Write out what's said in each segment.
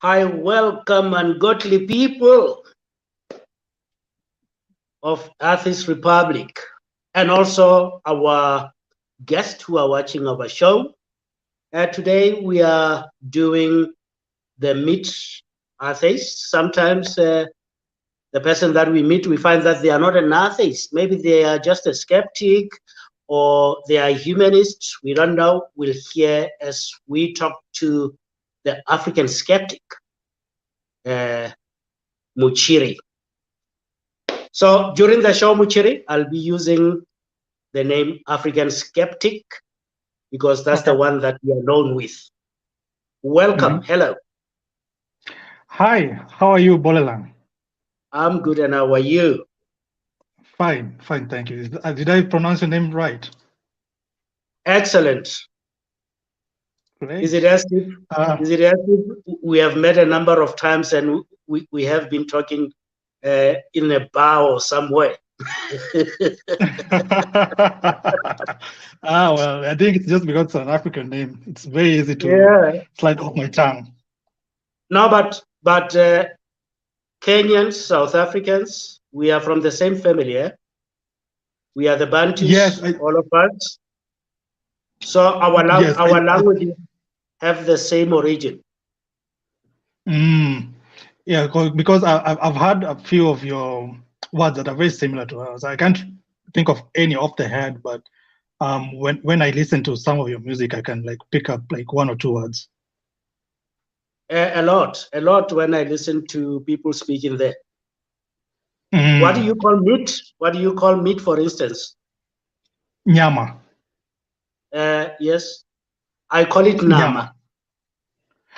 I welcome ungodly people of Atheists Republic and also our guests who are watching our show. Today we are doing the Meet Atheists. Sometimes the person that we meet, we find that they are not an atheist. Maybe they are just a skeptic or they are humanists. We don't know. We'll hear as we talk to the African Skeptic, Muchiri. So during the show, Muchiri, I'll be using the name African Skeptic because that's the one that we are known with. Welcome. Hello. Hi, how are you, Boleleang? I'm good, and how are you? Fine, thank you. Did I pronounce your name right? Excellent. Great. Is it as if we have met a number of times and we have been talking in a bar or somewhere? Well, I think it's just because it's an African name. It's very easy to slide off my tongue. No, but Kenyans, South Africans, we are from the same family, eh? We are the Bantus, yes, all of us. So our languages have the same origin. Yeah, because I've heard a few of your words that are very similar to ours. I can't think of any off the head, but when I listen to some of your music, I can like pick up like one or two words. A lot when I listen to people speaking there. What do you call meat? What do you call meat, for instance? Nyama. Yes, I call it nama.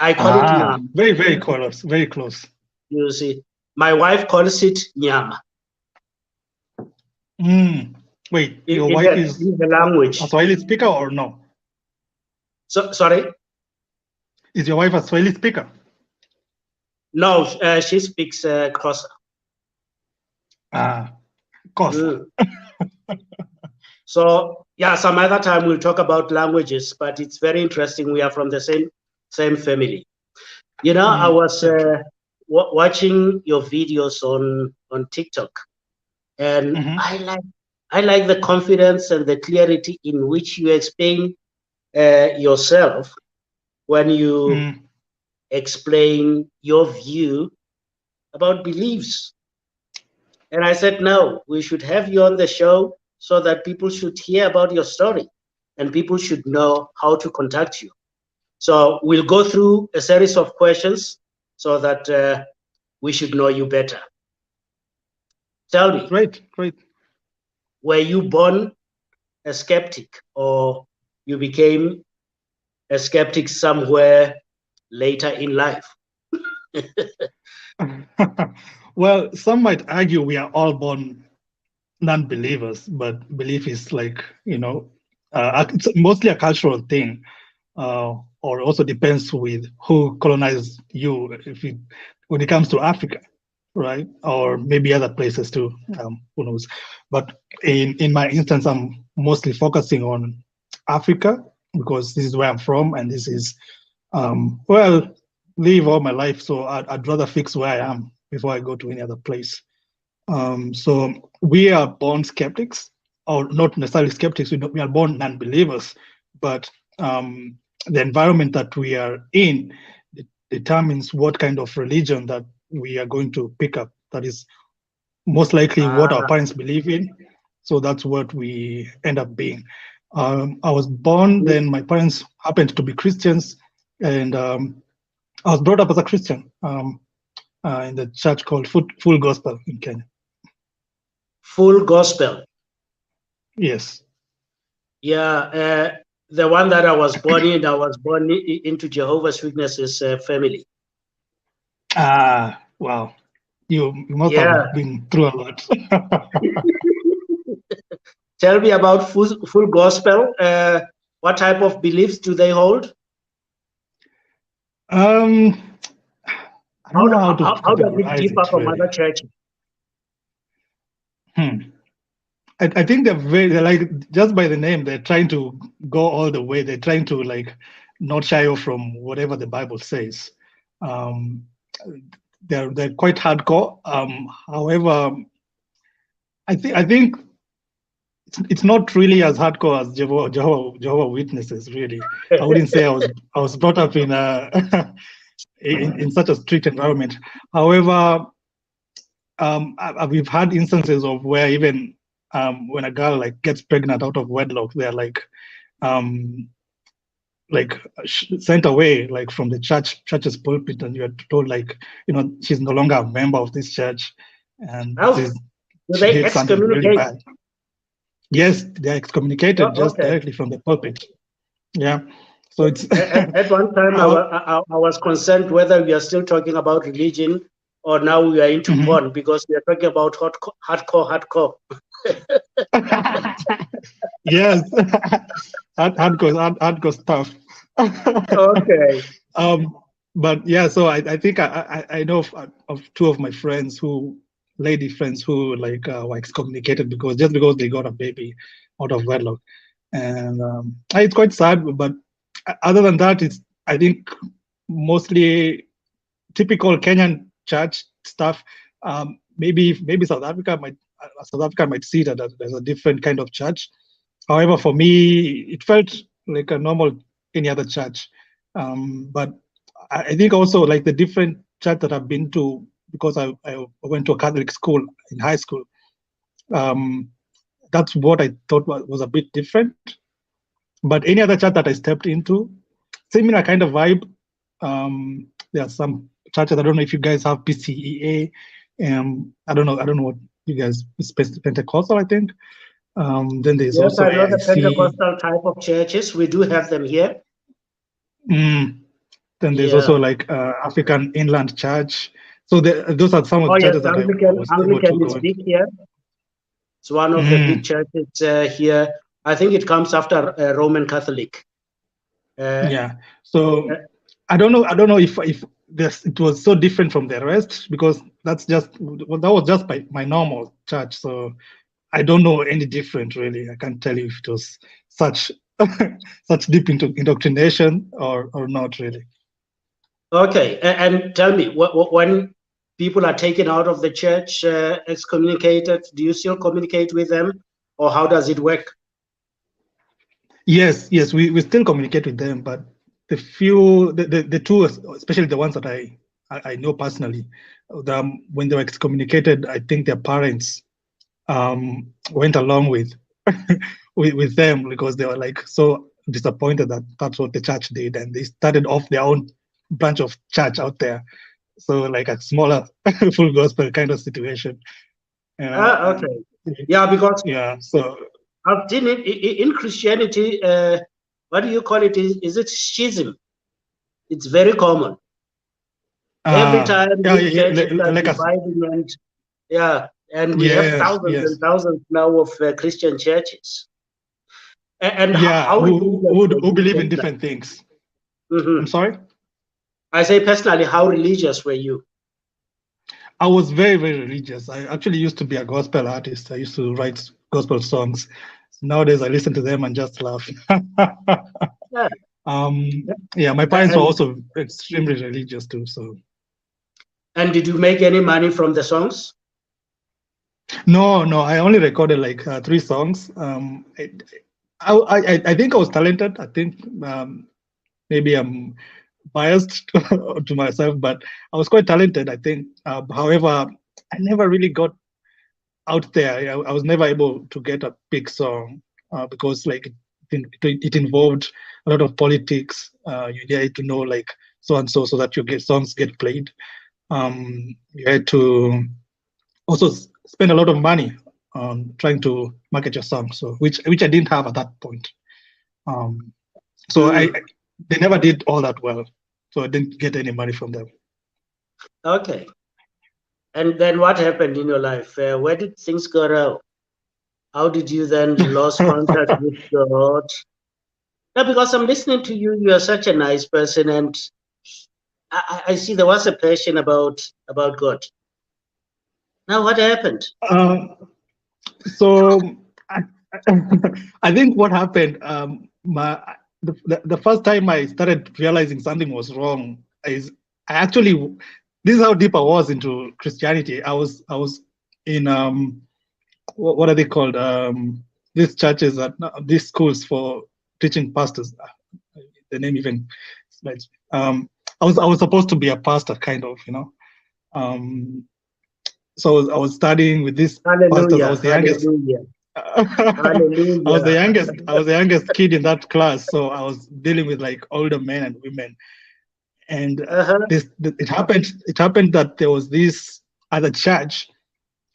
I call it nama. Very close, very close. You see, my wife calls it nyama. Wait, your wife is the language a Swahili speaker or no? So sorry. Is your wife a Swahili speaker? No, she speaks Xhosa. Xhosa. So yeah, some other time we'll talk about languages, but it's very interesting. We are from the same family. You know, I was watching your videos on TikTok, and I like the confidence and the clarity in which you explain yourself when you explain your view about beliefs. And I said, no, we should have you on the show so that people should hear about your story and people should know how to contact you. So we'll go through a series of questions so that we should know you better. Tell me. Great. Were you born a skeptic or you became a skeptic somewhere later in life? Well, some might argue we are all born non-believers, but belief is like, it's mostly a cultural thing, or also depends with who colonized you when it comes to Africa, right? Or maybe other places too, who knows? But in my instance, I'm mostly focusing on Africa because this is where I'm from, and this is, live all my life. So I'd rather fix where I am before I go to any other place. So we are born skeptics, or not necessarily skeptics. We are born non-believers, but the environment that we are in determines what kind of religion that we are going to pick up. That is most likely what our parents believe in. So that's what we end up being. I was born, then my parents happened to be Christians, and I was brought up as a Christian in the church called Full Gospel in Kenya. Full Gospel? Yes. Yeah, the one that I was born into Jehovah's Witnesses family. Wow. You must have been through a lot. Tell me about Full Gospel. What type of beliefs do they hold? I don't know how does it differ from other churches? I think they're like, just by the name, they're trying to go all the way. They're trying to like not shy off from whatever the Bible says. Um, they're quite hardcore. However, I think it's not really as hardcore as Jehovah Witnesses. Really, I wouldn't say I was brought up in a in such a strict environment. However, we've had instances of where even when a girl like gets pregnant out of wedlock, they're um, sent away like from the church's pulpit, and you're told like she's no longer a member of this church, and How do she they did something really excommunicate? bad. Yes, they're excommunicated just Okay. directly from the pulpit. Yeah, so it's At one time, I was concerned whether we are still talking about religion or now we are into porn, because we are talking about hardcore. Yes, hardcore stuff. Okay. But yeah, so I think I know of two of my friends lady friends who were excommunicated because they got a baby out of wedlock, and it's quite sad. But other than that, it's I think mostly typical Kenyan church stuff. Maybe South Africa might see that there's a different kind of church. However, for me, it felt like a normal any other church. But I think also like the different church that I've been to, because I went to a Catholic school in high school. That's what I thought was a bit different. But any other church that I stepped into, similar kind of vibe. There are some churches. I don't know if you guys have PCEA. I don't know what you guys. It's Pentecostal, I think. Then there's Yes, also I know the AIC. Pentecostal type of churches. We do have them here. Then there's also like African Inland Church. So those are some of the churches that I was able to Anglican go is into. big here. It's one of the big churches here. I think it comes after Roman Catholic. Yeah. So I don't know if it was so different from the rest, because that was just my normal church. So I don't know any different really. I can't tell you if it was such such deep into indoctrination or not really. Okay, and tell me, when people are taken out of the church, excommunicated, do you still communicate with them, or how does it work? Yes, we still communicate with them, but the two, especially the ones that I know personally, when they were excommunicated, I think their parents went along with with them, because they were like so disappointed that that's what the church did, and they started off their own branch of church out there, so like a smaller full gospel kind of situation. Okay, yeah, because so I've seen it in Christianity. What do you call it? Is it schism? It's very common. Every time these churches are dividing, and we have thousands and thousands now of Christian churches. And how who believe in different things. I'm sorry? I say personally, how religious were you? I was very, very religious. I actually used to be a gospel artist. I used to write gospel songs. Nowadays, I listen to them and just laugh. My parents were also extremely religious too. So. And did you make any money from the songs? No. I only recorded like 3 songs. I think I was talented. I think maybe I'm biased to myself, but I was quite talented, I think. However, I never really got out there. I was never able to get a big song because like it involved a lot of politics. You had to know like so and so that your songs get played. You had to also spend a lot of money on trying to market your song, so which I didn't have at that point. They never did all that well, so I didn't get any money from them. Okay. And then what happened in your life? Where did things go wrong? How did you then lose contact with God? No, because I'm listening to you. You are such a nice person, and I see there was a passion about God. Now, what happened? So I think what happened. The first time I started realizing something was wrong is I actually, this is how deep I was into Christianity. I was in what are they called? These churches these schools for teaching pastors. The name even, I was supposed to be a pastor, kind of, So I was studying with these pastors. I Hallelujah. was the youngest. Hallelujah. I was the Hallelujah. youngest. I was the youngest kid in that class, so I was dealing with like older men and women. And Uh-huh. it happened. It happened that there was this other church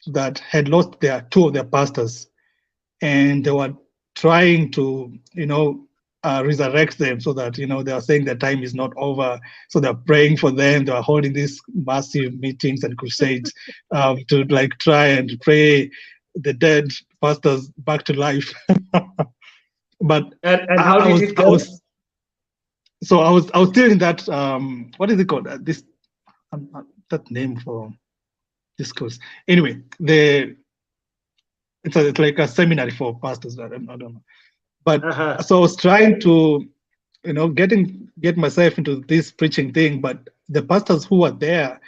that had lost two of their pastors, and they were trying to, resurrect them, so that they are saying their time is not over. So they're praying for them. They are holding these massive meetings and crusades to like try and pray the dead pastors back to life. But And how did it go? I was still in that what is it called? That name for this course. Anyway, it's like a seminary for pastors. I don't know. But Uh-huh. so I was trying to, get myself into this preaching thing. But the pastors who were there,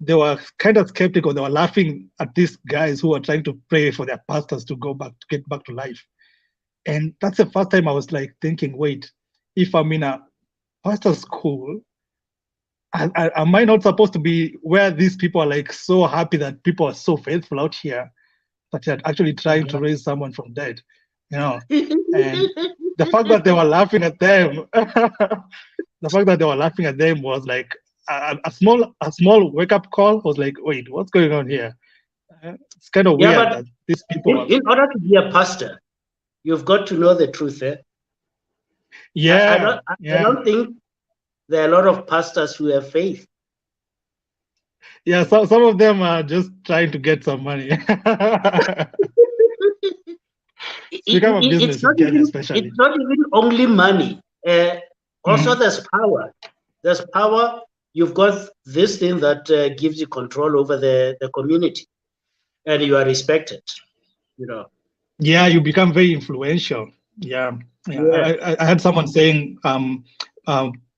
they were kind of skeptical. They were laughing at these guys who were trying to pray for their pastors to get back to life. And that's the first time I was like thinking, wait, if I'm in a pastor school, am I not supposed to be where these people are like so happy that people are so faithful out here that they're actually trying to raise someone from dead, And the fact that they were laughing at them, the fact that they were laughing at them was like a small wake up call. Was like, wait, what's going on here? It's kind of Yeah, weird but that these people in order to be a pastor, you've got to know the truth. Yeah, I don't think there are a lot of pastors who have faith. yeah. So some of them are just trying to get some money. It's become a business in Kenya, especially. It's not even only money. Also, Mhm. there's power. There's power. You've got this thing that gives you control over the community, and you are respected. Yeah, you become very influential. Yeah, yeah. Yeah. I had someone saying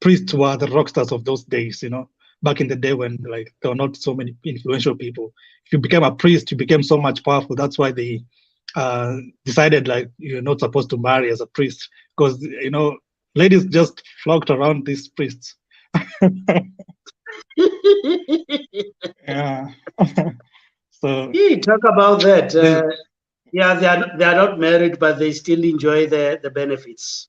priests were the rock stars of those days. Back in the day when like there were not so many influential people. If you became a priest, you became so much powerful. That's why they decided like you're not supposed to marry as a priest, because ladies just flocked around these priests. Yeah. So You talk about that. this, Yeah, they are not married, but they still enjoy the benefits.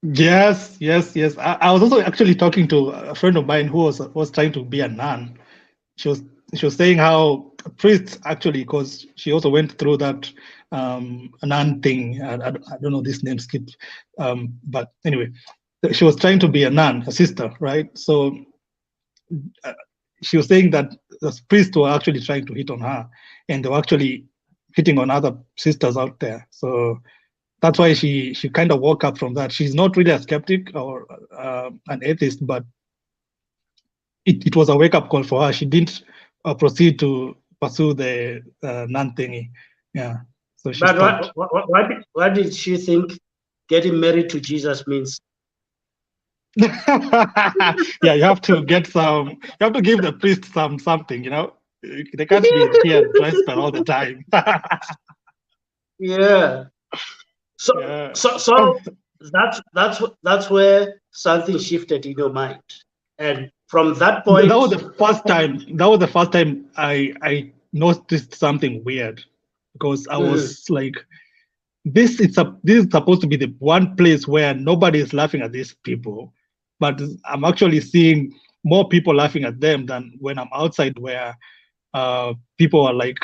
yes, yes, yes. I was also actually talking to a friend of mine who was trying to be a nun. She was she was saying how priests actually, because she also went through that nun thing. I don't know this name skip, but anyway, she was trying to be a nun, a sister, right? So uh, she was saying that the priests were actually trying to hit on her, and they were actually hitting on other sisters out there. So that's why she kind of woke up from that. She's not really a skeptic or an atheist, but it was a wake up call for her. She didn't proceed to pursue the nun thingy. Yeah, so she But stopped. what did she think getting married to Jesus means? Yeah, you have to get some. You have to give the priest something. They can't be here and dry spell all the time. Yeah. So Yeah. so that's where something shifted in your mind, and from that That point. was the first time. That was the first time I noticed something weird, because I Mhm. was like, this is supposed to be the one place where nobody is laughing at these people, but I'm actually seeing more people laughing at them than when I'm outside, where people are like,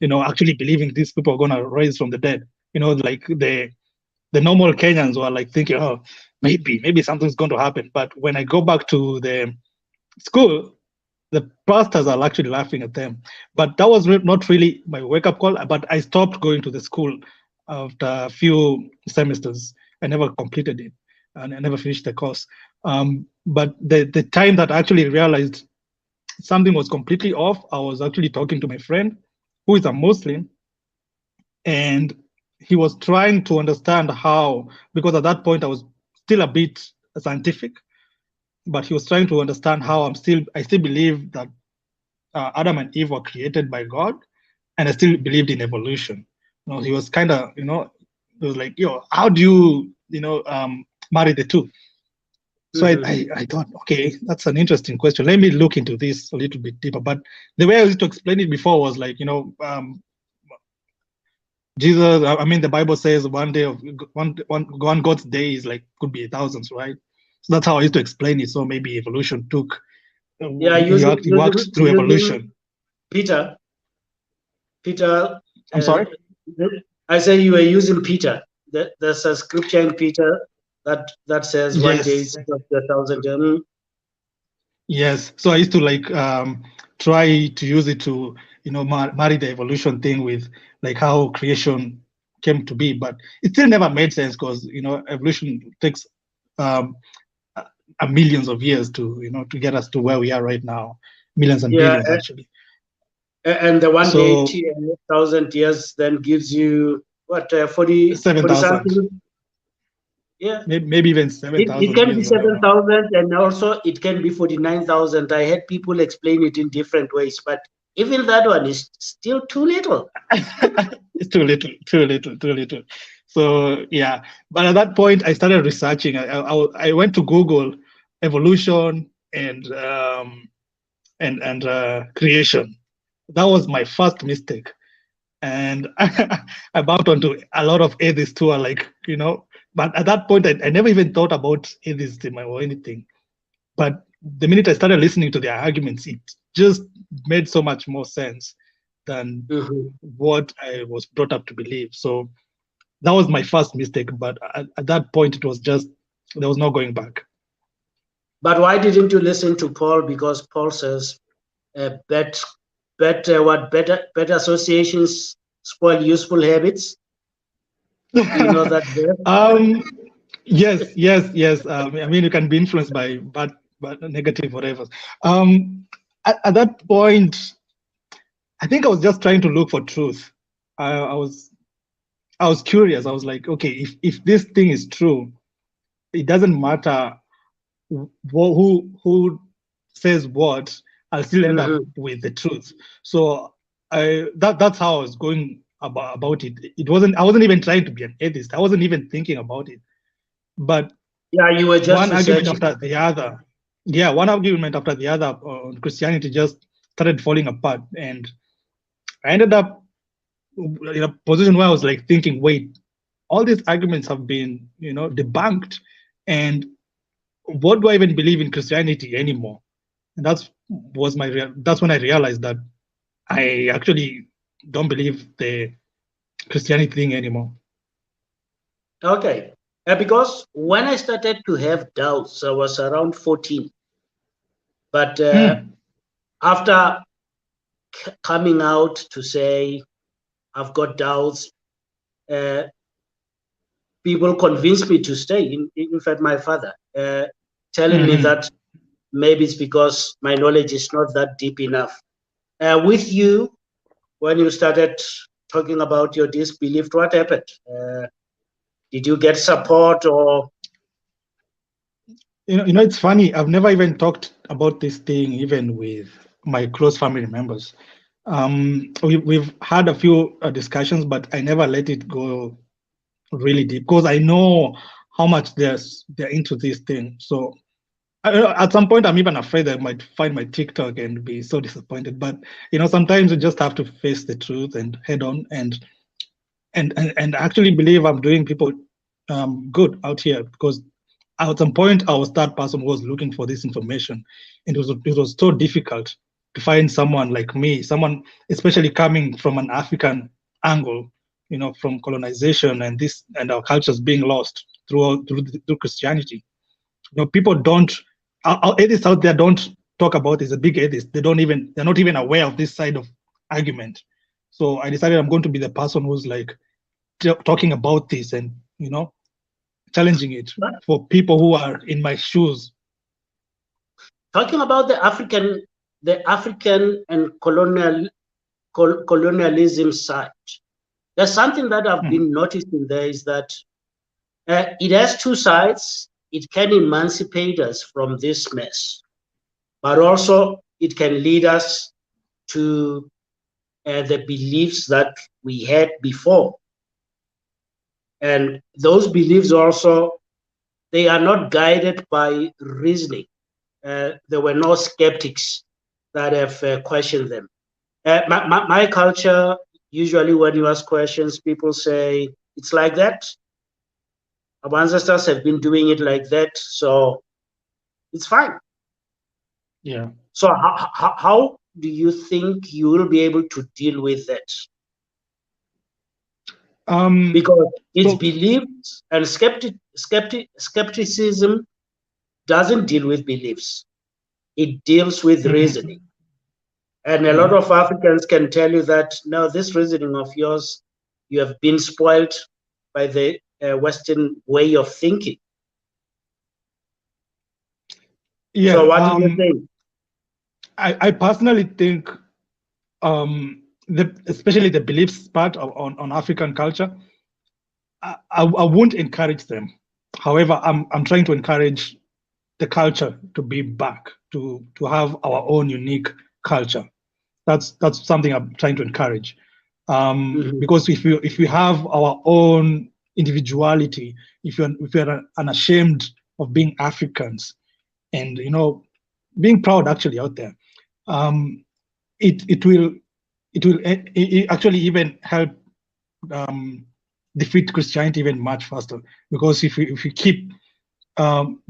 actually believing these people are gonna rise from the dead. Like the normal Kenyans were like thinking, oh, maybe something's going to happen. But when I go back to the school, the pastors are actually laughing at them. But that was not really my wake up call. But I stopped going to the school after a few semesters. I never completed it, and I never finished the course. But the time that I actually realized something was completely off, I was actually talking to my friend who is a Muslim, and he was trying to understand how, because at that point I was still a bit scientific, but he was trying to understand how I still believe that Adam and Eve were created by God, and I still believed in evolution. He was kind of, it was like, how do you marry the two? So I thought, okay, that's an interesting question. Let me look into this a little bit deeper. But the way I used to explain it before was like, Jesus, I mean, the Bible says one God's day is like, could be thousands, right? So that's how I used to explain it. So maybe evolution took, Yeah, he worked through evolution. Peter, I'm sorry? I say you were using Peter. There's a scripture in Peter that says Yes. 1 day is just 1,000. Yes. So I used to like try to use it to, marry the evolution thing with like how creation came to be, but it still never made sense because, evolution takes millions of years to, to get us to where we are right now. Millions and billions, actually. And the 1 day, 1,000 years then gives you what, 40 something? Yeah, maybe even 7,000. It can be 7,000, and also it can be 49,000. I had people explain it in different ways, but even that one is still too little. It's too little. So yeah, but at that point I started researching. I went to Google evolution and creation. That was my first mistake, and I bumped onto a lot of atheists who are like, but at that point I never even thought about atheism or anything. But the minute I started listening to their arguments, it just made so much more sense than what I was brought up to believe. So that was my first mistake. But at that point, it was just, there was no going back. But why didn't you listen to Paul? Because Paul says, better associations spoil useful habits. You know that verse? Yes. I mean, you can be influenced by bad negative whatever. At that point, I think I was just trying to look for truth. I was curious. I was like, okay, if this thing is true, it doesn't matter who says what. I'll still end up with the truth. So that's how I was going about it. I wasn't even trying to be an atheist. I wasn't even thinking about it. But yeah, you were just one argument after the other. Yeah, one argument after the other on Christianity just started falling apart, and I ended up in a position where I was like thinking, wait, all these arguments have been, debunked, and what do I even believe in Christianity anymore? And that's when I realized that I actually don't believe the Christianity thing anymore. Okay, because when I started to have doubts, I was around 14. But after coming out to say I've got doubts, people convinced me to stay. In fact, my father telling me that maybe it's because my knowledge is not that deep enough. With you, when you started talking about your disbelief, what happened? Did you get support or? It's funny. I've never even talked about this thing even with my close family members. We've had a few discussions, but I never let it go really deep because I know how much they're into this thing. So at some point, I'm even afraid I might find my TikTok and be so disappointed. But sometimes you just have to face the truth and head on and actually believe I'm doing people good out here, because at some point I was that person who was looking for this information, and it was so difficult to find someone like me, someone especially coming from an African angle, from colonization and our cultures being lost through Christianity. People don't, our atheists out there don't talk about this. A big atheist, they're not even aware of this side of argument. So I decided I'm going to be the person who's like talking about this and challenging it for people who are in my shoes. Talking about the African and colonialism side, there's something that I've been noticing there is that it has two sides. it can emancipate us from this mess, but also it can lead us to the beliefs that we had before. And those beliefs also, they are not guided by reasoning. There were no skeptics that have questioned them. My culture, usually when you ask questions, people say, it's like that. Our ancestors have been doing it like that, so it's fine. Yeah. So how do you think you will be able to deal with that? Because it's beliefs, and skepticism doesn't deal with beliefs. It deals with reasoning. And a lot of Africans can tell you that, no, this reasoning of yours, you have been spoiled by the Western way of thinking. Yeah. So what do you think? I personally think, especially the beliefs part on African culture, I won't encourage them. However, I'm trying to encourage the culture to be back, to have our own unique culture. That's something I'm trying to encourage. Because if we have our own individuality, if you're unashamed of being Africans, and being proud actually out there, it will actually even help defeat Christianity even much faster. Because if we keep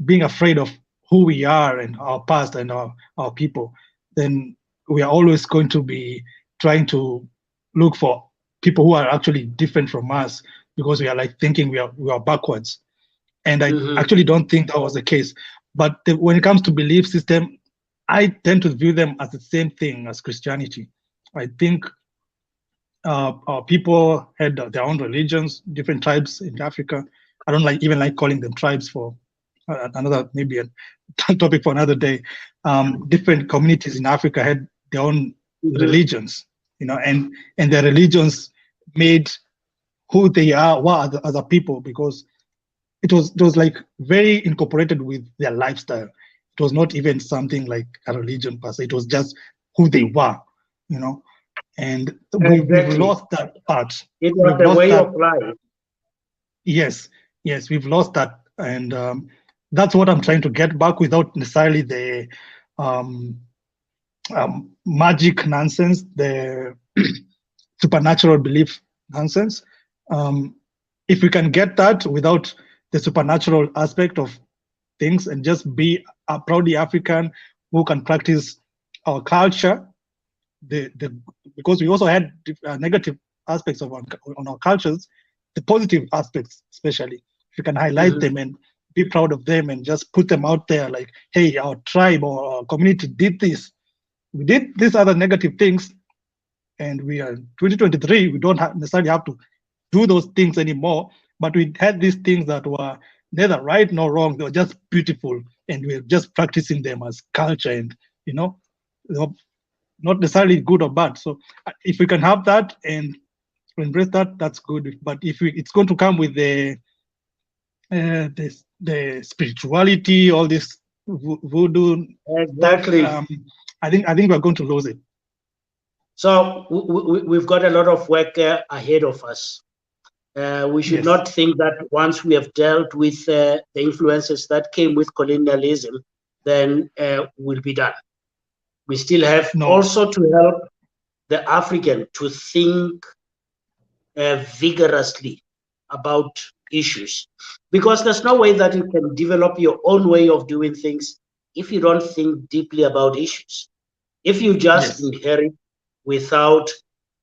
being afraid of who we are and our past and our people, then we are always going to be trying to look for people who are actually different from us, because we are like thinking we are backwards. And I actually don't think that was the case. But when it comes to belief system, I tend to view them as the same thing as Christianity. I think our people had their own religions, different tribes in Africa. I don't even like calling them tribes, for another, maybe a topic for another day. Different communities in Africa had their own religions, and their religions made who they were as a people, because it was like very incorporated with their lifestyle. It was not even something like a religion per se. It was just who they were, and we've lost that part. It was a way of life. Yes, we've lost that, and that's what I'm trying to get back, without necessarily the magic nonsense, the supernatural belief nonsense. If we can get that without the supernatural aspect of things, and just be a proudly African who can practice our culture, because we also had negative aspects on our cultures, the positive aspects especially, if you can highlight them and be proud of them and just put them out there, like, hey, our tribe or our community did this, we did these other negative things, and we are 2023, we don't necessarily have to do those things anymore, but we had these things that were neither right nor wrong, they were just beautiful, and we're just practicing them as culture, and not necessarily good or bad. So if we can have that and embrace that, that's good. But if it's going to come with the spirituality, all this voodoo exactly stuff, I think we're going to lose it. So we've got a lot of work ahead of us. We should not think that once we have dealt with the influences that came with colonialism, then we'll be done. We still have also to help the African to think vigorously about issues, because there's no way that you can develop your own way of doing things if you don't think deeply about issues. If you just inherit without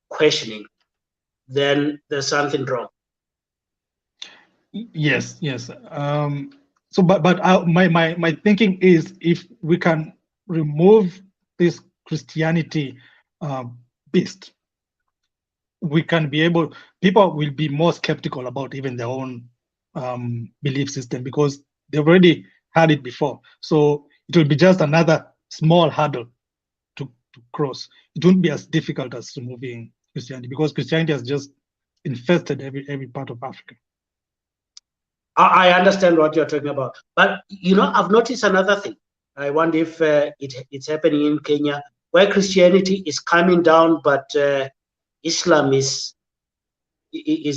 questioning, then there's something wrong. Yes. So, but my thinking is, if we can remove this Christianity beast, we can be able. People will be more skeptical about even their own belief system, because they've already had it before. So it will be just another small hurdle to cross. It won't be as difficult as removing Christianity, because Christianity has just infested every part of Africa. I understand what you're talking about, but I've noticed another thing. I wonder if it's happening in Kenya, where Christianity is coming down, but Islam is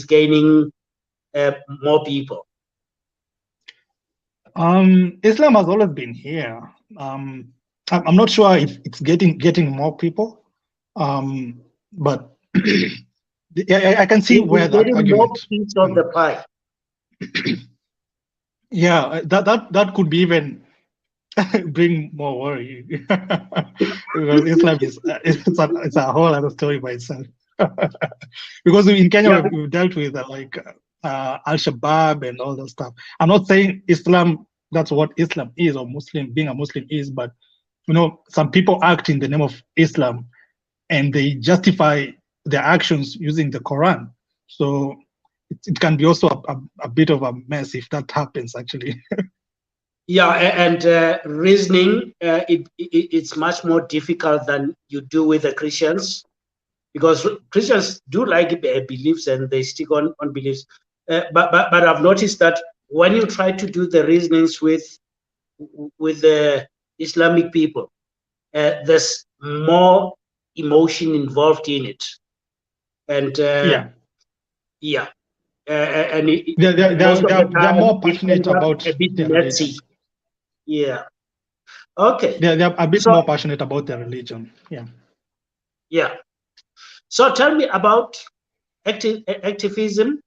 gaining more people. Islam has always been here. I'm not sure if it's getting more people, but I can see where that getting argument. More piece of the pie. Yeah, that could be even bring more worry because Islam is it's a whole other story by itself. Because in Kenya we've dealt with Al-Shabaab and all that stuff. I'm not saying Islam, that's what Islam is, or being a Muslim is, but some people act in the name of Islam and they justify their actions using the Quran. So it can be also a bit of a mess if that happens, actually. Yeah, and reasoning, it's much more difficult than you do with the Christians, because Christians do like beliefs and they stick on beliefs. But I've noticed that when you try to do the reasonings with the Islamic people, there's more emotion involved in it, and and they're more passionate about a bit their messy. religion. Yeah. Okay. They're a bit more passionate about their religion. Yeah. Yeah. So tell me about activism.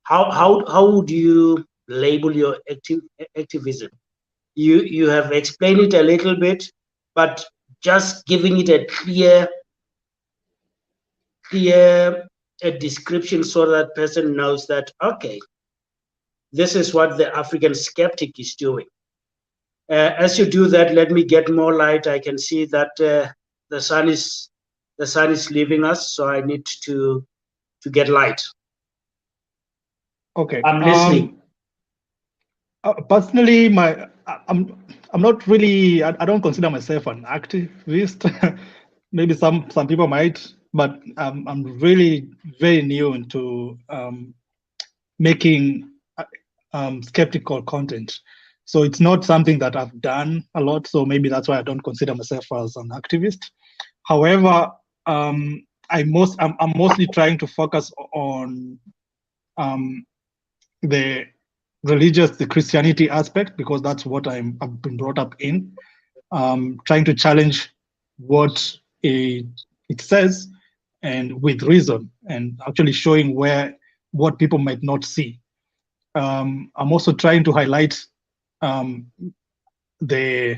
How would you label your activism? You have explained it a little bit, but just giving it a clear description so that person knows that, okay, this is what the African Skeptic is doing. As you do that, let me get more light. I can see that the sun is leaving us, so I need to get light. Okay. I'm listening. Personally, I'm not really. I don't consider myself an activist. Maybe some people might, but I'm really very new into making skeptical content. So it's not something that I've done a lot. So maybe that's why I don't consider myself as an activist. However, I'm mostly trying to focus on the Christianity aspect, because that's what I've been brought up in. Trying to challenge what it says, and with reason, and actually showing what people might not see. I'm also trying to highlight the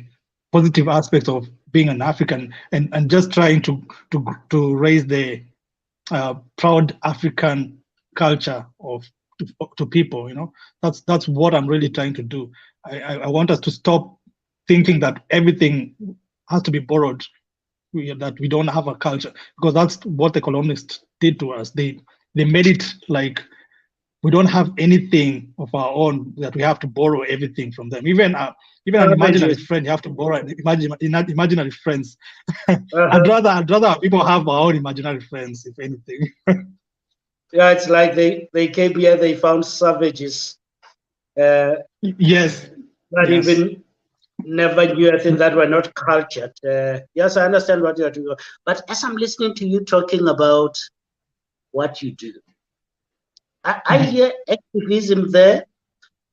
positive aspects of being an African, and just trying to raise the proud African culture to people. That's what I'm really trying to do. I want us to stop thinking that everything has to be borrowed, that we don't have a culture, because that's what the colonists did to us. They made it like we don't have anything of our own, that we have to borrow everything from them. Even an imaginary friend, you have to borrow imaginary friends. I'd rather people have our own imaginary friends, if anything. Yeah, it's like they came here, they found savages. Yes. That even never knew anything, that were not cultured. Yes, I understand what you're doing. But as I'm listening to you talking about what you do, I hear activism there.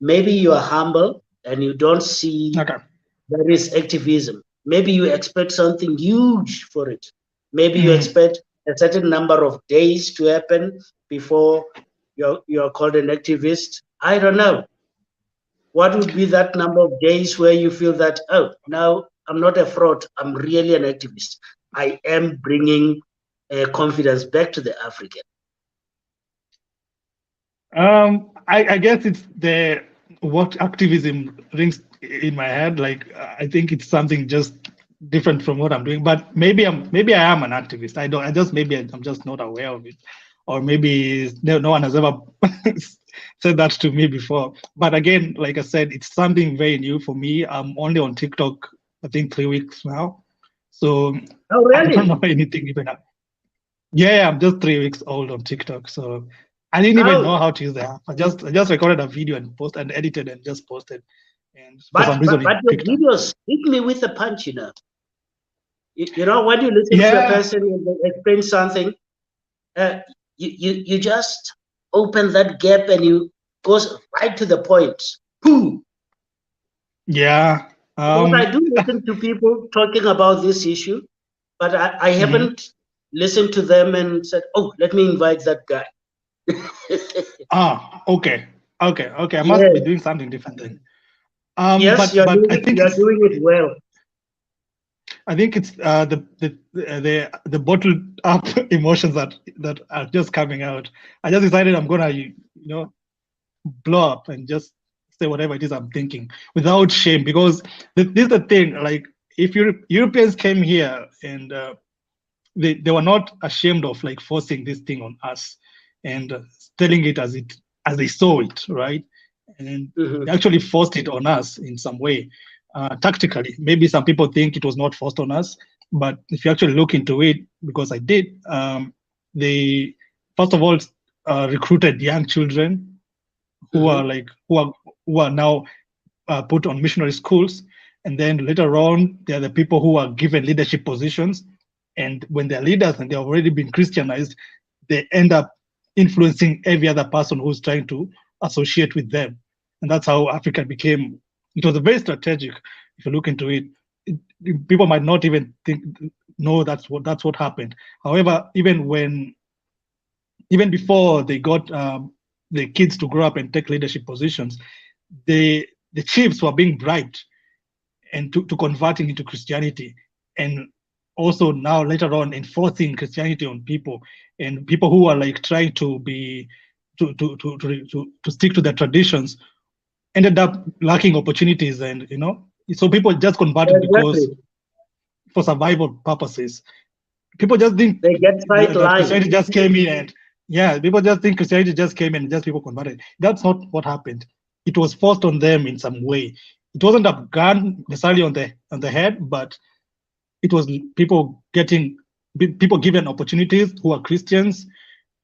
Maybe you are humble and you don't see there is activism. Maybe you expect something huge for it. Maybe you expect a certain number of days to happen before you're called an activist. I don't know. What would be that number of days where you feel that, oh, now I'm not a fraud, I'm really an activist. I am bringing confidence back to the African? I guess it's what activism rings in my head. Like, I think it's something just different from what I'm doing. But maybe I am an activist. Maybe I'm just not aware of it, or maybe no one has ever said that to me before. But again, like I said, it's something very new for me. I'm only on TikTok, I think 3 weeks now. So really? I don't know anything even. Yeah, I'm just 3 weeks old on TikTok. So I didn't even know Oh, how to use the app. I just recorded a video and edited and just posted. And for some reason, it but your picked up. videos hit me with a punch, you know. You know, when you listen to a Yeah, person and they explain something, uh, you just open that gap and you goes right to the point. Boom. yeah. Because I do listen to people talking about this issue, but I Mhm. haven't listened to them and said, "Oh, let me invite that guy." Okay, okay. I must be Yes, doing something different then. yes, But I think you're doing it well. it's the bottled up emotions that are just coming out. I just decided I'm gonna blow up and just say whatever it is I'm thinking without shame, because this is the thing. Like, if Europeans came here and they were not ashamed of like forcing this thing on us and telling it as they saw it, right? And Mhm. they actually forced it on us in some way, tactically. Maybe some people think it was not forced on us, but if you actually look into it, because I did, they first of all recruited young children who are Mhm. like who are now put on missionary schools, and then later on they are the people who are given leadership positions, and when they're leaders and they've already been Christianized, they end up influencing every other person who's trying to associate with them, and that's how Africa became. It was a very strategic. If you look into it, people might not even think no, that's what happened. However, even before they got the kids to grow up and take leadership positions, the chiefs were being bribed and to converting into Christianity, and also now later on enforcing Christianity on people, and people who are like trying to be to stick to their traditions ended up lacking opportunities, and so people just converted because Exactly. for survival purposes. People just think They get that sidelined. Christianity just came in, and yeah, people just think Christianity just came in and just people converted. That's not what happened. It was forced on them in some way. It wasn't a gun necessarily on the head, but it was people given opportunities who are Christians,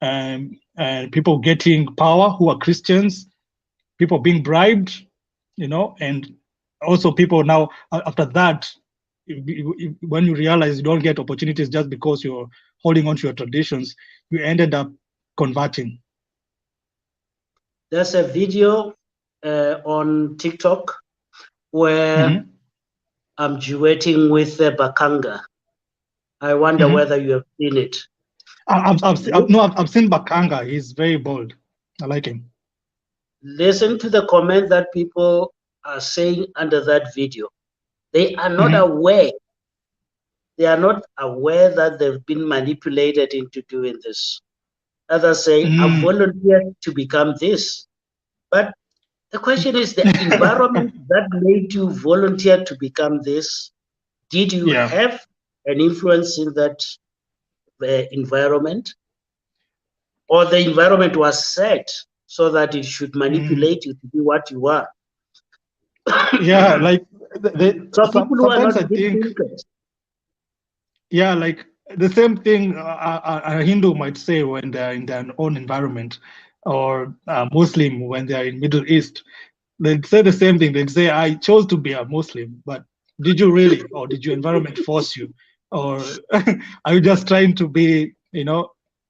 and people getting power who are Christians, people being bribed, and also people now after that, when you realize you don't get opportunities just because you're holding on to your traditions, you ended up converting. There's a video on TikTok where Hmm. I'm duetting with Bakanga. I wonder Hmm. whether you have seen it. I've seen Bakanga. He's very bold. I like him. Listen to the comment that people are saying under that video. They are not Hmm. aware. They are not aware that they've been manipulated into doing this. Others say, I Mm. volunteered to become this. But the question is the environment that made you volunteer to become this. Did you Yeah. have an influence in that environment? Or the environment was set so that it should Mm. manipulate you to be what you are? Yeah, like So people who are sometimes I not deep think, thinkers, yeah, like the same thing a Hindu might say when they're in their own environment, or a Muslim when they're in Middle East. They'd say the same thing. They'd say, "I chose to be a Muslim, but did you really, or did your environment force you, or are you just trying to be,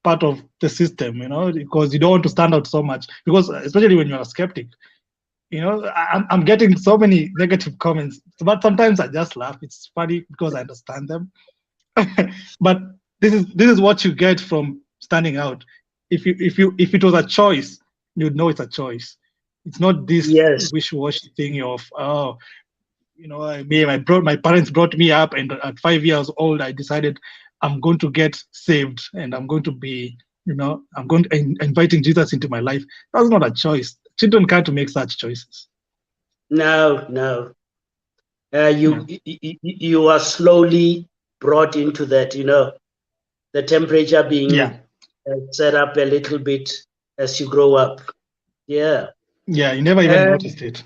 part of the system, because you don't want to stand out so much? Because especially when you're a skeptic, I'm getting so many negative comments, but sometimes I just laugh. It's funny because I understand them. But this is what you get from standing out. If it was a choice, you'd know it's a choice. It's not this yes. wish-washy thing of, oh, my parents brought me up, and at 5 years old I decided I'm going to get saved, and I'm going to be, I'm going to inviting Jesus into my life. That's not a choice. Children can't make such choices. No, no. Yeah. You are slowly brought into that, the temperature being Yeah. set up a little bit as you grow up. Yeah. Yeah. You never even And noticed it.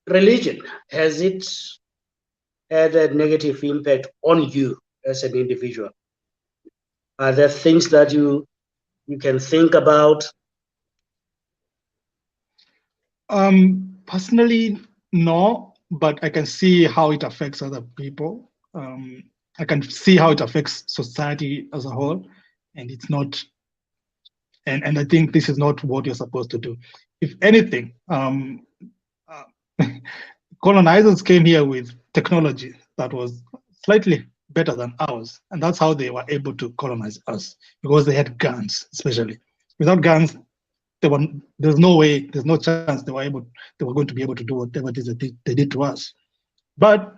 religion, has it had a negative impact on you as an individual? Are there things that you can think about? Personally, no, but I can see how it affects other people. I can see how it affects society as a whole, and it's not. And I think this is not what you're supposed to do. If anything, uh, colonizers came here with technology that was slightly better than ours, and that's how they were able to colonize us, because they had guns, especially. Without guns, there's no way, there's no chance they were going to be able to do whatever it is they did to us. But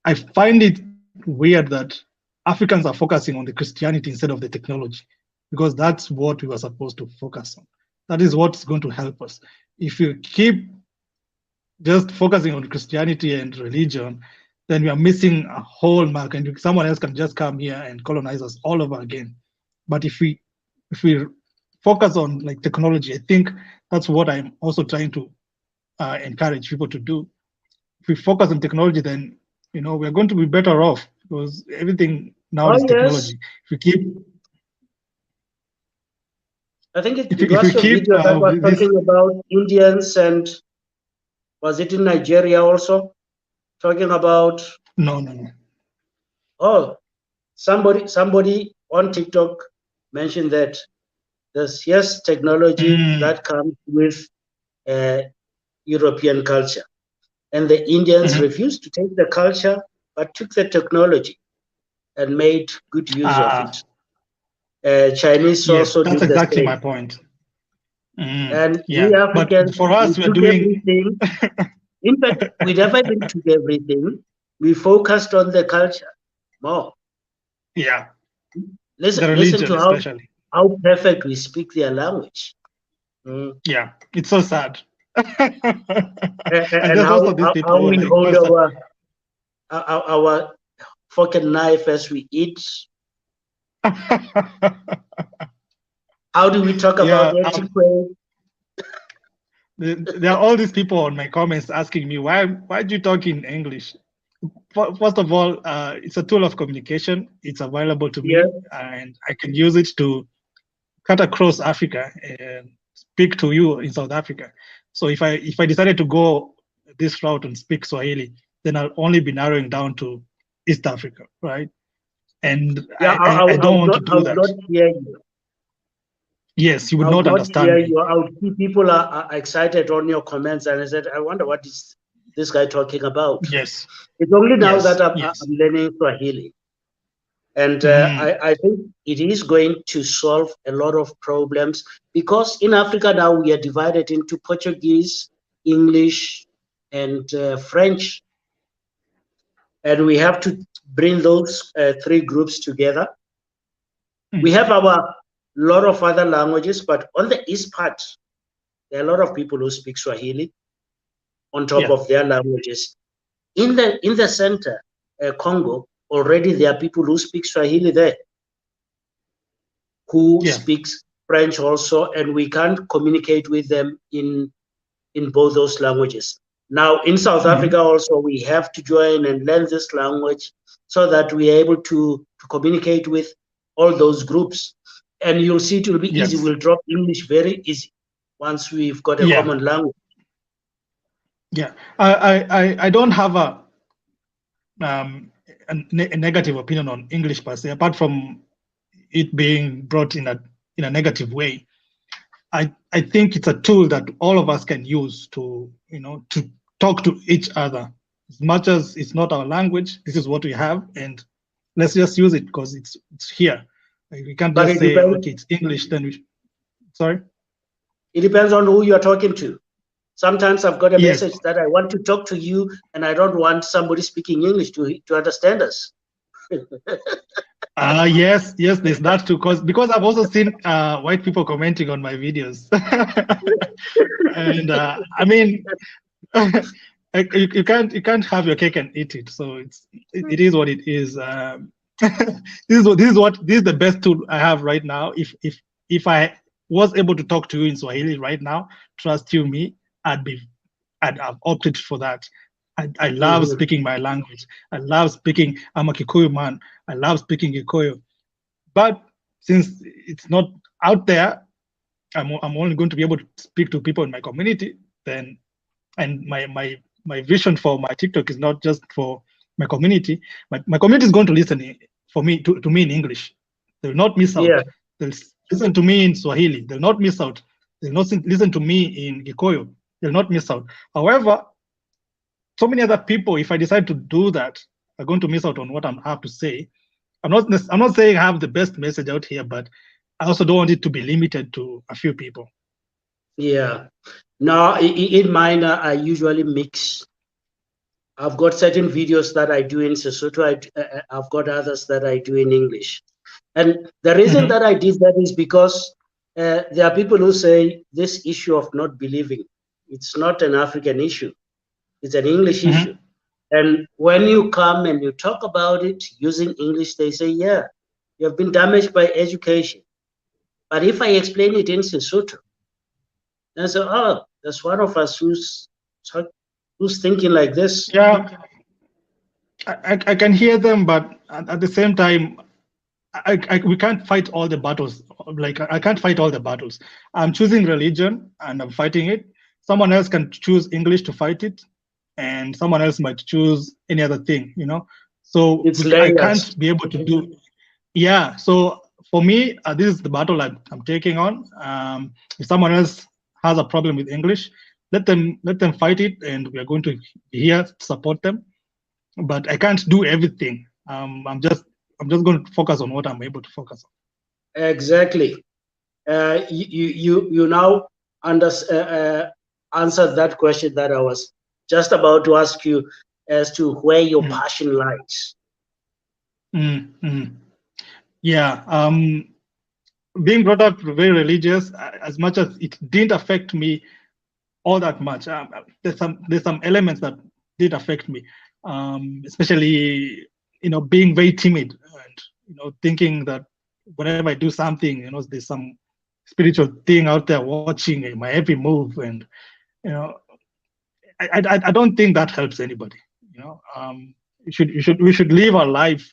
I find it weird that Africans are focusing on the Christianity instead of the technology, because that's what we were supposed to focus on. That is what's going to help us. If you keep just focusing on Christianity and religion, then we are missing a whole mark, and someone else can just come here and colonize us all over again. But if we focus on like technology, I think that's what I'm also trying to encourage people to do. If we focus on technology, then we're going to be better off, because everything now is yes. technology. If we keep, I think it if was we your keep video that was this, talking about Indians, and was it in Nigeria also? Talking about, no. oh, somebody on TikTok mentioned that there's, yes, technology that comes with European culture, and the Indians refused to take the culture but took the technology and made good use of it. Chinese Yes, also that's did the exactly same. my point. And Yeah, we but Africans, for we us, we're took doing. everything. In fact, we never even took everything. We focused on the culture more. Yeah, the Listen religion to especially. how perfect we speak their language. Mm. Yeah, it's so sad. And And there's also these how people we like hold our fork and knife as we eat. How do we talk Yeah, about etiquette? there are all these people on my comments asking me why do you talk in English? First of all, it's a tool of communication. It's available to Yes. me, and I can use it to cut across Africa and speak to you in South Africa. So if I decided to go this route and speak Swahili, then I'll only be narrowing down to East Africa, right? And Yeah, I don't want to I do would that. not hear you. Yes, you would I would not not understand hear me. you. I would see people are excited on your comments, and I said, I wonder what is this guy talking about. Yes, It's only now that I'm yes. learning Swahili, and Mm, I think it is going to solve a lot of problems, because in Africa now we are divided into Portuguese, English, and French, and we have to bring those three groups together. We mm, have our lot of other languages, but on the east part, there are a lot of people who speak Swahili on top yeah, of their languages. In the center, Congo, already there are people who speak Swahili there, who yeah. speaks French also, and we can't communicate with them in both those languages. Now, in South Mm, Africa also, we have to join and learn this language so that we are able to communicate with all those groups. And you'll see it will be easy. yes, We'll drop English very easy once we've got a yeah, common language. yeah. I don't have a negative opinion on English per se, apart from it being brought in a negative way. I think it's a tool that all of us can use to talk to each other. As much as it's not our language, this is what we have, and let's just use it because it's here. Like, we can't But just say, okay, it's English, then sorry. it depends on who you're talking to. Sometimes I've got a Yes. message that I want to talk to you, and I don't want somebody speaking English to understand us. Yes, there's that too. Because I've also seen white people commenting on my videos, and I mean, you can't have your cake and eat it. So it is what it is. This is the best tool I have right now. If I was able to talk to you in Swahili right now, trust you me, I'd have opted for that. I love Mhm. speaking my language. I love speaking. I'm a Kikuyu man. I love speaking Kikuyu. But since it's not out there, I'm only going to be able to speak to people in my community. Then, and my vision for my TikTok is not just for my community. My community is going to listen for me to me in English. They will not miss out. Yeah. They'll listen to me in Swahili. They'll not miss out. They'll not listen to me in Gikoyo. They'll not miss out. However, so many other people, if I decide to do that, are going to miss out on what I have to say. I'm not saying I have the best message out here, but I also don't want it to be limited to a few people. Yeah. Now, in mine, I usually mix. I've got certain videos that I do in Sesotho. I've got others that I do in English. And the reason that I did that is because there are people who say this issue of not believing, it's not an African issue. It's an English issue. And when you come and you talk about it using English, they say, yeah, you have been damaged by education. But if I explain it in Sesotho, they say, oh, there's one of us who's thinking like this. Yeah, I can hear them, but at the same time, we can't fight all the battles. Like, I can't fight all the battles. I'm choosing religion and I'm fighting it. Someone else can choose English to fight it, and someone else might choose any other thing, So I can't be able to do. Yeah. So for me, this is the battle I'm taking on. If someone else has a problem with English, let them fight it, and we are going to be here to support them. But I can't do everything. I'm just going to focus on what I'm able to focus on. Exactly. You now answered that question that I was just about to ask you as to where your passion lies. Yeah. Being brought up very religious, as much as it didn't affect me all that much, there's some elements that did affect me, especially being very timid and thinking that whenever I do something, there's some spiritual thing out there watching my every move, and I don't think that helps anybody. We should live our life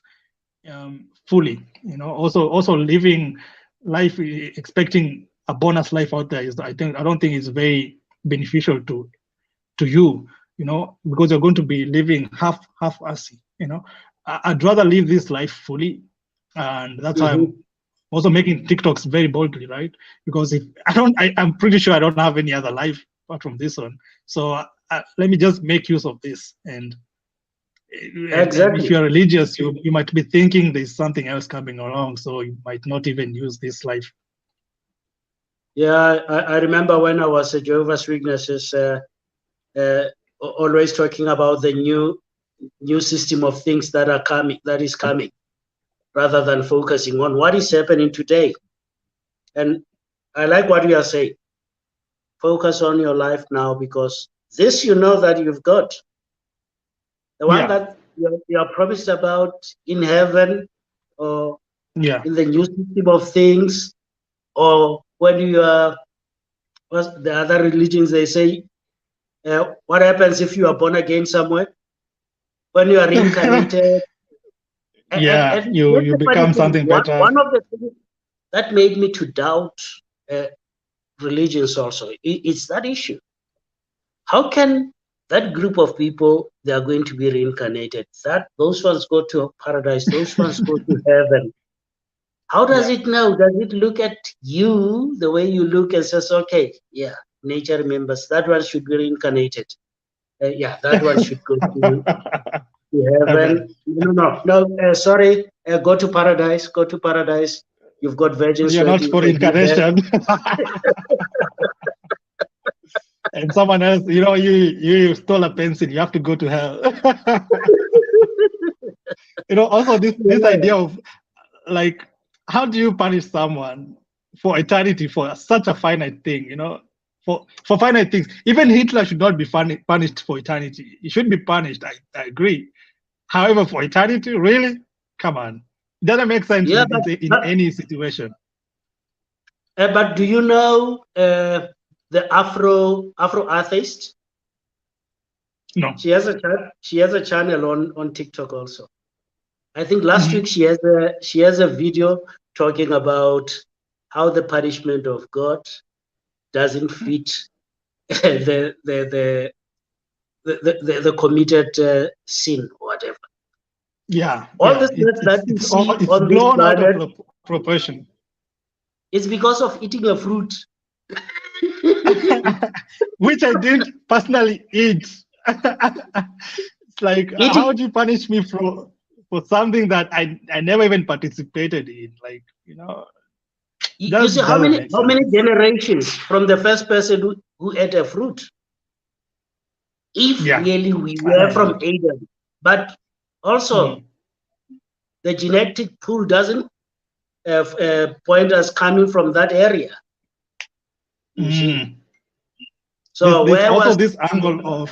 fully. Also living life expecting a bonus life out there I don't think is very beneficial to you. Because you're going to be living half-assy. I'd rather live this life fully, and that's why I'm also making TikToks very boldly, right? Because I'm pretty sure I don't have any other life apart from this one. So let me just make use of this. And if you're religious, you might be thinking there's something else coming along, so you might not even use this life. Yeah, I remember when I was a Jehovah's Witnesses, always talking about the new system of things that is coming, rather than focusing on what is happening today. And I like what you are saying. Focus on your life now, because this that you've got. The one that you are promised about in heaven, or in the new system of things, or when you are, the other religions, they say, what happens if you are born again somewhere? When you are reincarnated. and you become something better. One of the things that made me to doubt religions also, it's that issue. How can that group of people, they are going to be reincarnated? Those ones go to paradise, those ones go to heaven. How does it know? Does it look at you the way you look and says, okay, yeah, nature remembers, that one should be reincarnated. That one should go to heaven. No, sorry, go to paradise, You've got virgins. You're not for reincarnation. And someone else, you stole a pencil, you have to go to hell. Also this idea of, like, how do you punish someone for eternity for such a finite thing? For finite things, even Hitler should not be punished for eternity. He should be punished. I agree. However, for eternity, really, come on, it doesn't make sense in any situation. But do you know the Afro atheist? No. She has a channel on TikTok also. I think last week she has a video talking about how the punishment of God doesn't fit the committed sin or whatever. Yeah, All yeah. this that you see It's on this blown out planet of proportion. is because of eating a fruit. Which I didn't personally eat. It's like, how Eating, do you punish me for something that I never even participated in? Like, you see just doesn't make how many sense. generations from the first person who ate a fruit? If Yeah, really we I were don't from know. Adam, but also Mm. the genetic pool doesn't point us coming from that area. You see, Mm. so There's where also was this angle of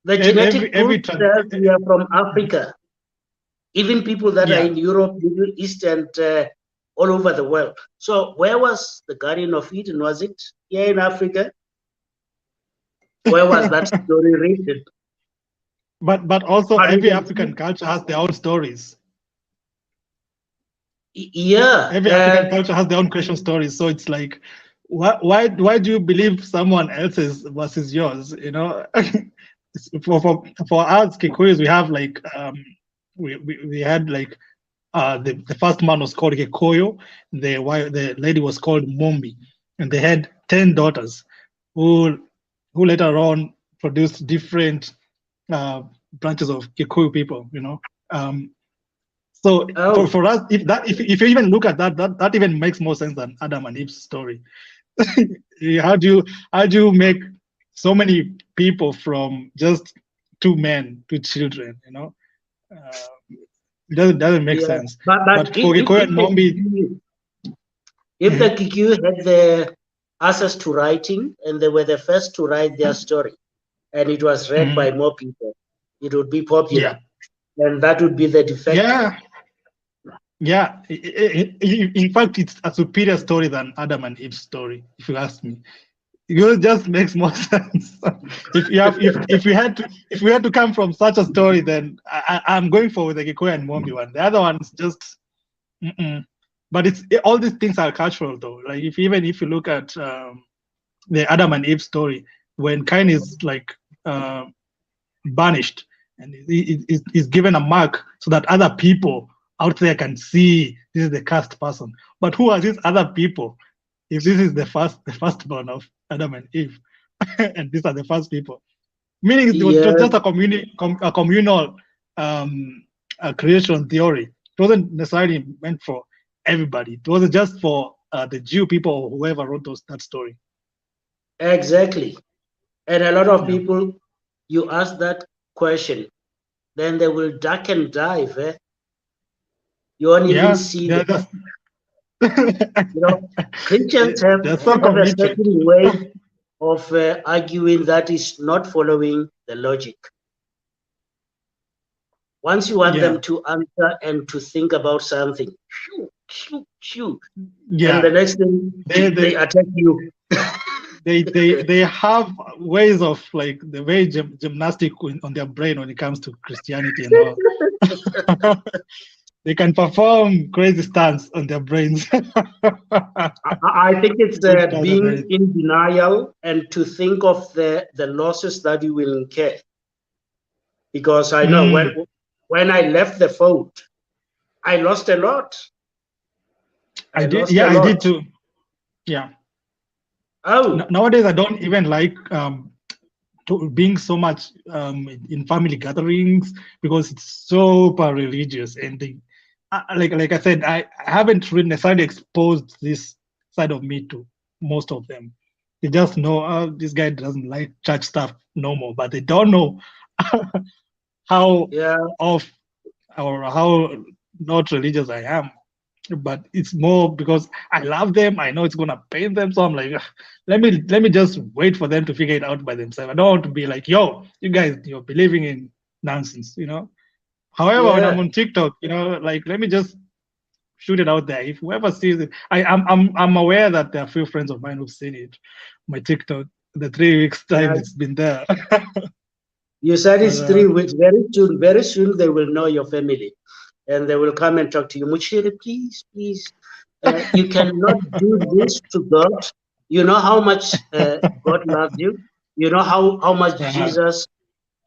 the every genetic pool every says we are from Africa? Even people that are yeah. in Europe, Middle East, and all over the world. So where was the Garden of Eden? Was it here in Africa? Where was that story written? But also But we every can African see, culture has their own stories. yeah, Every African culture has their own creation stories. So it's like, why do you believe someone else's versus yours? For us Kikuyus, we have like we had like the first man was called Gekoyo, the lady was called Mombi, and they had 10 daughters who later on produced different uh, branches of Kikuyu people. So oh, for us, if you even look at that even makes more sense than Adam and Eve's story. How do you make so many people from just two men, two children? It doesn't make yeah. sense. But But for Gikoyo and Mombi, if the mhm, Kikuyu had the access to writing and they were the first to write their story, and it was read by mhm, more people, it would be popular, yeah, and that would be the defect. yeah, yeah. In fact, it's a superior story than Adam and Eve's story, if you ask me. It just makes more sense. If we had to come from such a story, then I'm going for the Gikoy and Mombi one. The other one's just, mm-mm. But all these things are cultural though. Like even if you look at the Adam and Eve story, when Cain is like uh, banished and is given a mark so that other people out there can see this is the cursed person. But who are these other people? If this is the firstborn of Adam and Eve, and these are the first people, meaning it was Yeah, just a communal creation theory. It wasn't necessarily meant for everybody. It wasn't just for the Jew people or whoever wrote that story. exactly. And a lot of Yeah, people, you ask that question, then they will duck and dive. You won't even yeah, see they're them. just You know, Christians they're so have a committed. certain way of arguing that is not following the logic. Once you want Yeah, them to answer and to think about something, shoo, shoo, shoo, and the yeah. next thing They they they attack you. they have ways of like the very gymnastic on their brain when it comes to Christianity and all. They can perform crazy stunts on their brains, I think it's which doesn't being really. in denial and to think of the losses that you will incur. Because I know Mm, when I left the fold, I lost a lot. I I did, lost a yeah, I lot. did too. Yeah. Oh, Nowadays, I don't even like being so much in family gatherings because it's super religious and like I said, I haven't really necessarily exposed this side of me to most of them. They just know, oh, this guy doesn't like church stuff no more, but they don't know how yeah, off or how not religious I am. But it's more because I love them. I know it's gonna pain them, so I'm like, "Ugh, let me just wait for them to figure it out by themselves. I don't want to be like, yo, you guys, you're believing in nonsense. However, when I'm yeah. on TikTok, like let me just shoot it out there. If whoever sees it, I'm aware that there are a few friends of mine who've seen it. My TikTok, the 3 weeks Yeah, time it's been there. you said But it's 3 weeks. Very soon they will know your family. and they will come and talk to you. Muchiri, please, please, you cannot do this to God. You know how much God loves you. You know how much Jesus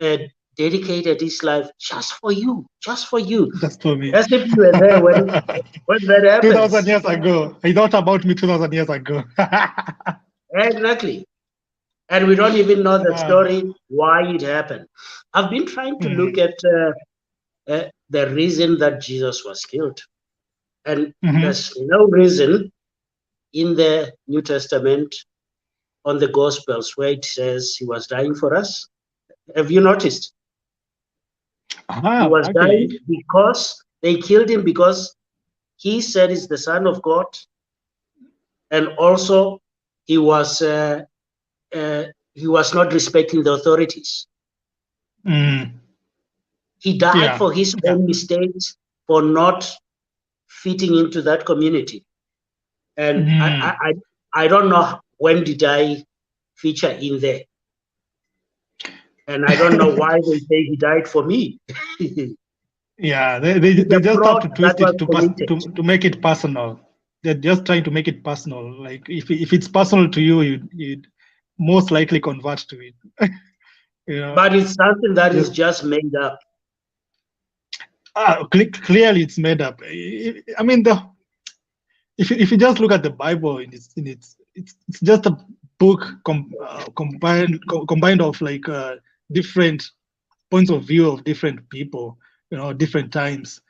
uh, dedicated his life just for you, just for you. Just for me. As if you were there when that 2000 happens. years ago. He thought about me 2000 years ago. Exactly. And we don't even know the Ah, story, why it happened. I've been trying to look at the reason that Jesus was killed. And mhm. there's no reason in the New Testament on the Gospels where it says he was dying for us. Have you noticed? He was dying Actually. because they killed him because he said he's the Son of God, and also he was uh, he was not respecting the authorities. Mm, He died yeah. for his Yeah. own mistakes, for not fitting into that community. And Mm. I don't know when did I feature in there, and I don't know why they say he died for me. Yeah, they It's a just have fraud to that twist was it to committed. to make it personal. They're just trying to make it personal. Like if it's personal to you, you'd most likely convert to it. You know, But it's something that is just just made up. clearly it's made up. I mean, the if you just look at the Bible it's just a book combined of like different points of view of different people, different times.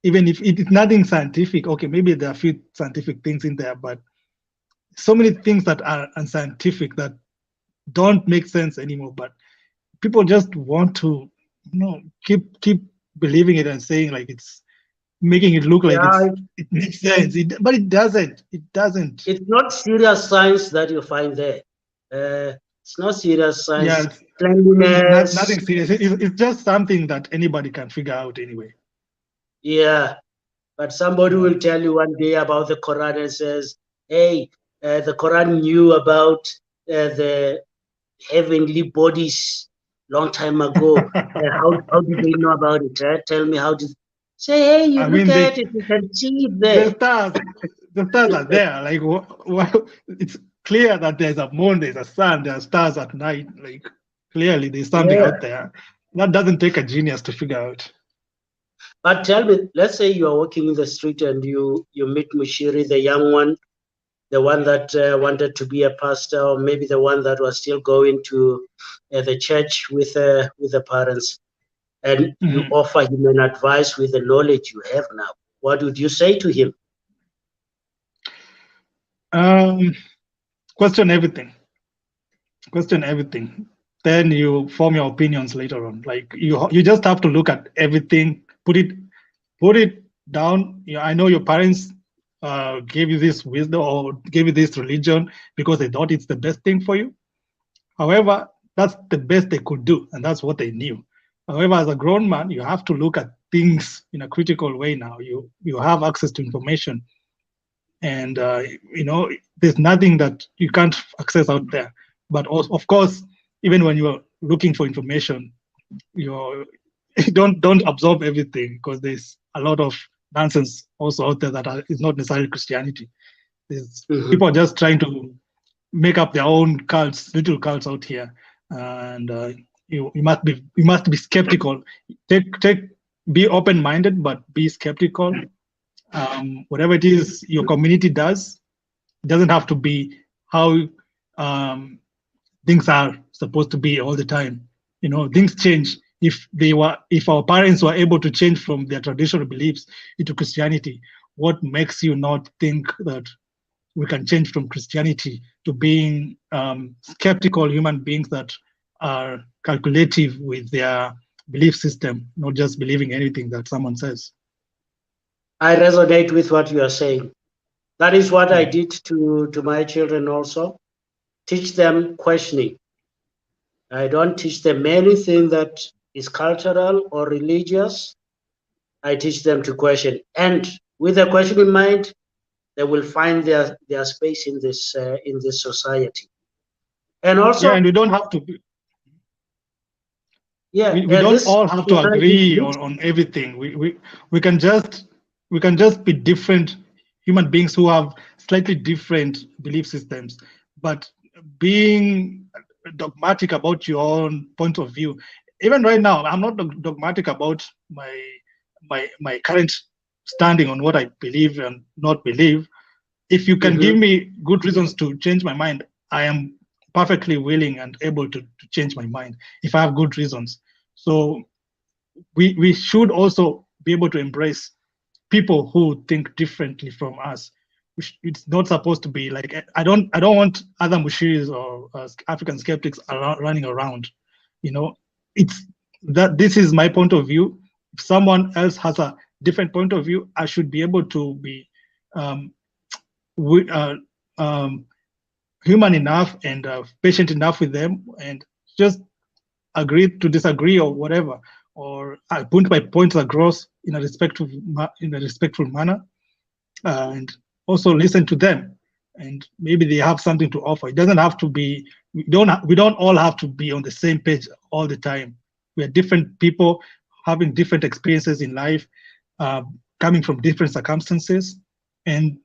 Even if it's nothing scientific, okay, maybe there are a few scientific things in there, but so many things that are unscientific that don't make sense anymore. But people just want to, keep believing it and saying like it's making it look like Yeah, it makes sense. But it doesn't. It doesn't. it's not serious science that you find there. It's not serious Yeah, science. nothing Cleanliness, serious. It's just something that anybody can figure out anyway. yeah. But somebody Yeah. will tell you one day about the Quran and says, hey, the Quran knew about the heavenly bodies long time ago. How did they know about it? Tell me how did. Say, hey, you I look mean, at it, you can see it the there. stars, the stars are there. Like, it's clear that there's a moon, there's a sun, there are stars at night. Like, clearly, there's something Yeah. out there. That doesn't take a genius to figure out. But tell me, let's say you are walking in the street and you meet Mushiri, the young one, the one that wanted to be a pastor, or maybe the one that was still going to the church with the parents, and you Mhm. offer him an advice with the knowledge you have now. What would you say to him? Um, question everything. Question everything. Then you form your opinions later on. Like you just have to look at everything, put it down. I know your parents gave you this wisdom or gave you this religion because they thought it's the best thing for you. However, that's the best they could do, and that's what they knew. However, as a grown man, you have to look at things in a critical way now. You have access to information, and there's nothing that you can't access out there. But also, of course, even when you're looking for information, you don't absorb everything because there's a lot of nonsense also out there is not necessarily Christianity. There's Mhm. people are just trying to make up their own cults, little cults out here, and you must be skeptical. Take be open minded, but be skeptical. Whatever it is your community does, it doesn't have to be how um, things are supposed to be all the time. Things change. If our parents were able to change from their traditional beliefs into Christianity, what makes you not think that we can change from Christianity to being skeptical human beings that are calculative with their belief system, not just believing anything that someone says? I resonate with what you are saying. That is what I Mm. did to my children also. Teach them questioning. I don't teach them anything that is cultural or religious. I teach them to question. And with a question in mind, they will find their space in this society. And Yeah, also, and we don't have to be. Yeah, we don't all have to agree on everything. We can just be different human beings who have slightly different belief systems, but being dogmatic about your own point of view. Even right now, I'm not dogmatic about my current standing on what I believe and not believe. If you can give me good reasons to change my mind, I am perfectly willing and able to change my mind if I have good reasons. So we should also be able to embrace people who think differently from us. It's not supposed to be like I don't want other Mushiris or African skeptics running around. You know, it's that this is my point of view. If someone else has a different point of view, I should be able to be um, we, human enough and patient enough with them and just agree to disagree or whatever, or I put my points across in a respectful manner, and also listen to them. And maybe they have something to offer. It doesn't have to be. We don't all have to be on the same page all the time. We are different people having different experiences in life, coming from different circumstances, and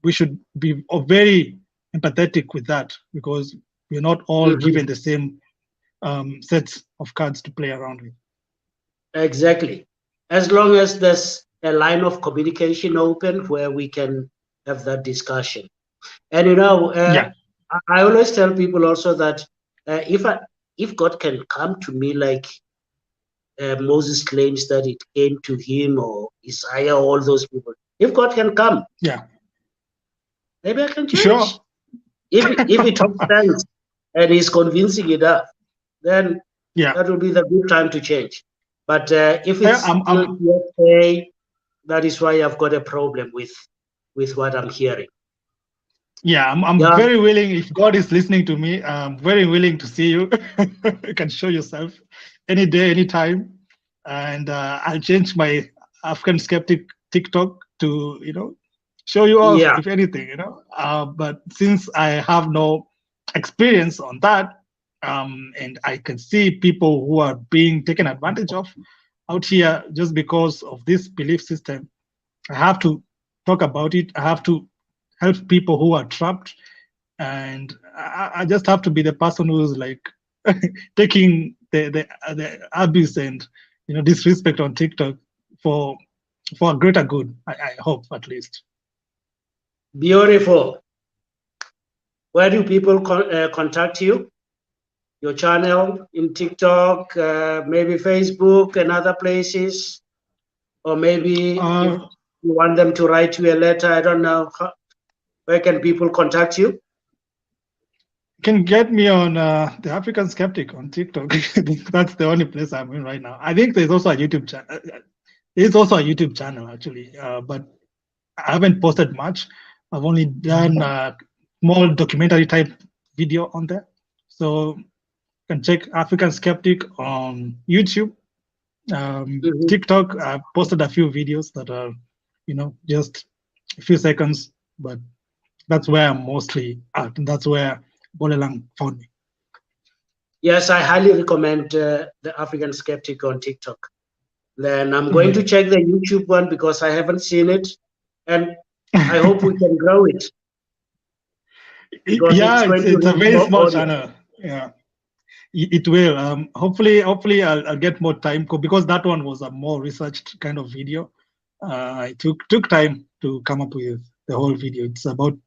we should be very empathetic with that because we're not all given the same sets of cards to play around with. Exactly. As long as there's a line of communication open where we can have that discussion. And I always tell people also that if God can come to me like Moses claims that it came to him, or Isaiah, all those people, if God can come, maybe I can change. Sure. If it talks sense and is convincing enough, then that will be the good time to change. But if it's say, that is why I've got a problem with what I'm hearing. Yeah, I'm very willing. If God is listening to me, I'm very willing to see you. You can show yourself any day, anytime, and I'll change my African Skeptic TikTok to show you off, if anything. But since I have no experience on that, and I can see people who are being taken advantage of out here just because of this belief system, I have to talk about it. I have to help people who are trapped, and I just have to be the person who's like taking the abuse and disrespect on TikTok for a greater good. I hope, at least. Beautiful. Where do people contact you? Your channel in TikTok, maybe Facebook and other places, or maybe if you want them to write you a letter, I don't know. Where can people contact you? You can get me on the African Skeptic on TikTok. That's the only place I'm in right now. I think there's also a YouTube channel. There's also a YouTube channel actually, but I haven't posted much. I've only done a small documentary type video on there. So you can check African Skeptic on YouTube. TikTok, I've posted a few videos that are, just a few seconds, but that's where I'm mostly at, and that's where Boleleang found me. Yes, I highly recommend the African Skeptic on TikTok. Then I'm going to check the YouTube one because I haven't seen it, and I hope we can grow it. It's a very small channel. Yeah, it will. Hopefully, I'll get more time because that one was a more researched kind of video. I took time to come up with the whole video. It's about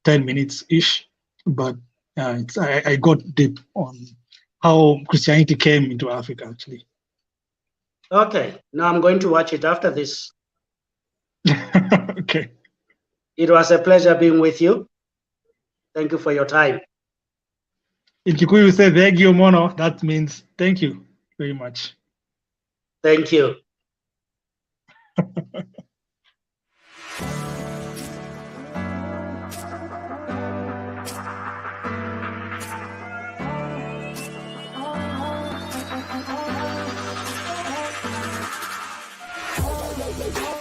10 minutes ish, but I got deep on how Christianity came into Africa actually. Okay, now I'm going to watch it after this. Okay. It was a pleasure being with you. Thank you for your time. In Kikuyu, we say "Vegio mono." That means thank you very much. Thank you. Oh,